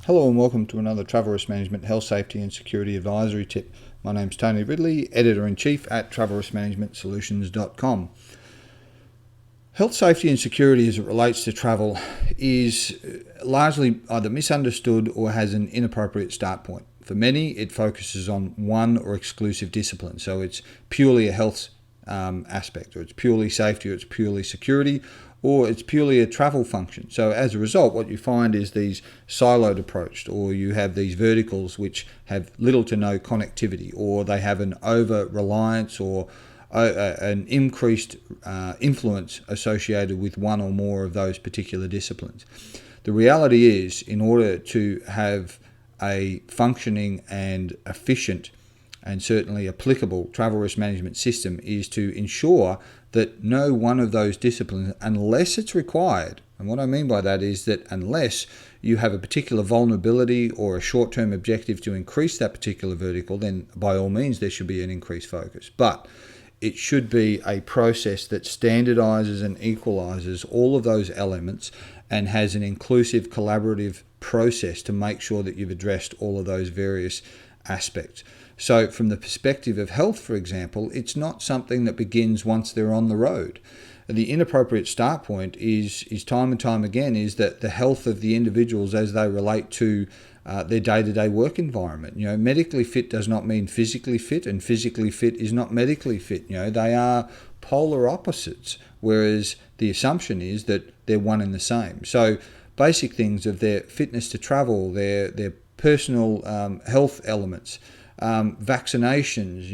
Hello and welcome to another Travel Risk Management Health, Safety and Security Advisory Tip. My name's Tony Ridley, Editor-in-Chief at TravelRiskManagementSolutions.com. Health, safety and security as it relates to travel is largely either misunderstood or has an inappropriate start point. For many, it focuses on one or exclusive discipline. So it's purely a health aspect, or it's purely safety, or it's purely security, or it's purely a travel function. So as a result, what you find is these siloed approach, or you have these verticals which have little to no connectivity, or they have an over-reliance or an increased influence associated with one or more of those particular disciplines. The reality is, in order to have a functioning and efficient and certainly applicable travel risk management system, is to ensure that no one of those disciplines, unless it's required, and what I mean by that is that unless you have a particular vulnerability or a short-term objective to increase that particular vertical, then by all means there should be an increased focus. But it should be a process that standardizes and equalizes all of those elements and has an inclusive, collaborative process to make sure that you've addressed all of those various aspects. So from the perspective of health, for example, it's not something that begins once they're on the road. The inappropriate start point is time and time again is that the health of the individuals as they relate to their day-to-day work environment. Medically fit does not mean physically fit, and physically fit is not medically fit. They are polar opposites, whereas the assumption is that they're one and the same. So basic things of their fitness to travel, their personal health elements, vaccinations,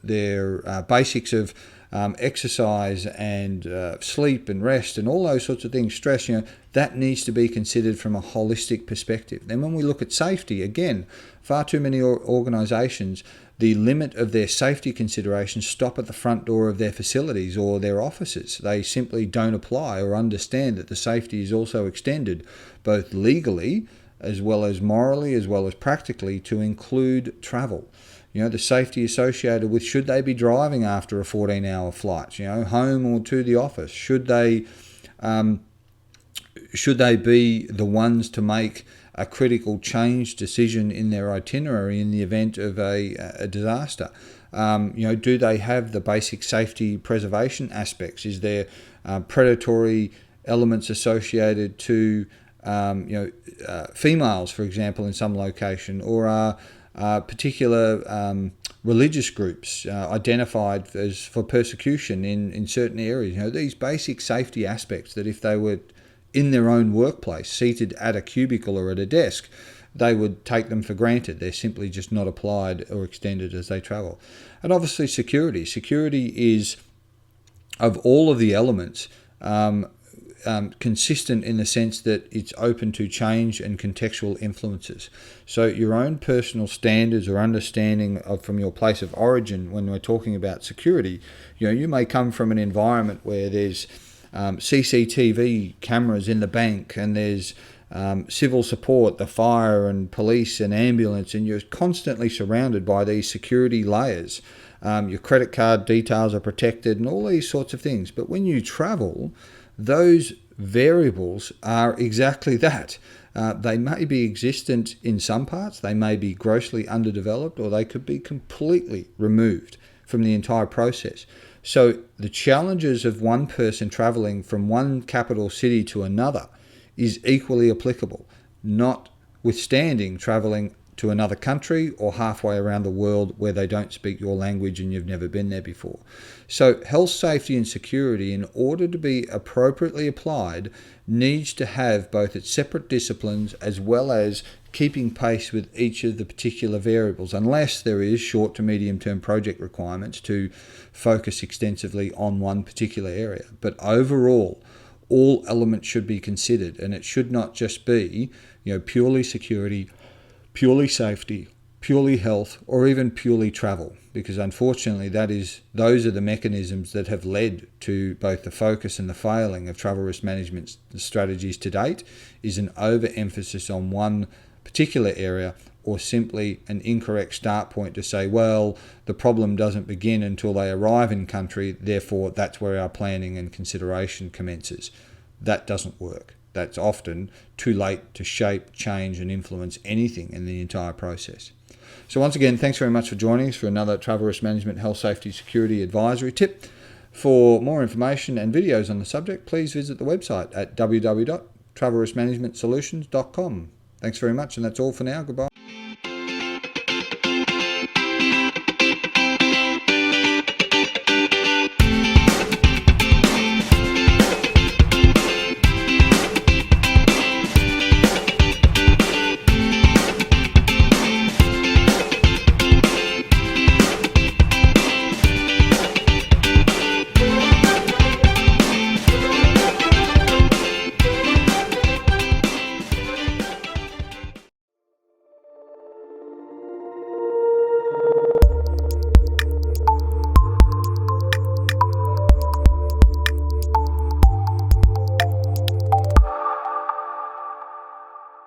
their basics of exercise and sleep and rest and all those sorts of things, stress, that needs to be considered from a holistic perspective. Then when we look at safety, again, far too many organisations, the limit of their safety considerations stop at the front door of their facilities or their offices. They simply don't apply or understand that the safety is also extended both legally as well as morally as well as practically to include travel. The safety associated with should they be driving after a 14-hour flight, home or to the office? Should they be the ones to make a critical change decision in their itinerary in the event of a disaster? Do they have the basic safety preservation aspects? Is there predatory elements associated to females, for example, in some location, or are particular religious groups identified as for persecution in certain areas? These basic safety aspects that if they were in their own workplace, seated at a cubicle or at a desk, they would take them for granted. They're simply just not applied or extended as they travel. And obviously security. Security is, of all of the elements, consistent in the sense that it's open to change and contextual influences. So your own personal standards or understanding of from your place of origin when we're talking about security, you may come from an environment where there's CCTV cameras in the bank and there's civil support, the fire and police and ambulance, and you're constantly surrounded by these security layers. Your credit card details are protected and all these sorts of things. But when you travel, those variables are exactly that. They may be existent in some parts, they may be grossly underdeveloped, or they could be completely removed from the entire process. So the challenges of one person traveling from one capital city to another is equally applicable, notwithstanding traveling to another country or halfway around the world where they don't speak your language and you've never been there before. So health, safety and security, in order to be appropriately applied, needs to have both its separate disciplines as well as keeping pace with each of the particular variables, unless there is short to medium term project requirements to focus extensively on one particular area. But overall, all elements should be considered, and it should not just be purely security, purely safety, purely health, or even purely travel, because unfortunately those are the mechanisms that have led to both the focus and the failing of travel risk management strategies to date, is an overemphasis on one particular area, or simply an incorrect start point to say, well, the problem doesn't begin until they arrive in country, therefore that's where our planning and consideration commences. That doesn't work. that's often too late to shape, change and influence anything in the entire process. So once again, thanks very much for joining us for another Travel Risk Management Health Safety Security Advisory Tip. For more information and videos on the subject, please visit the website at www.travelriskmanagementsolutions.com. Thanks very much, and that's all for now. Goodbye.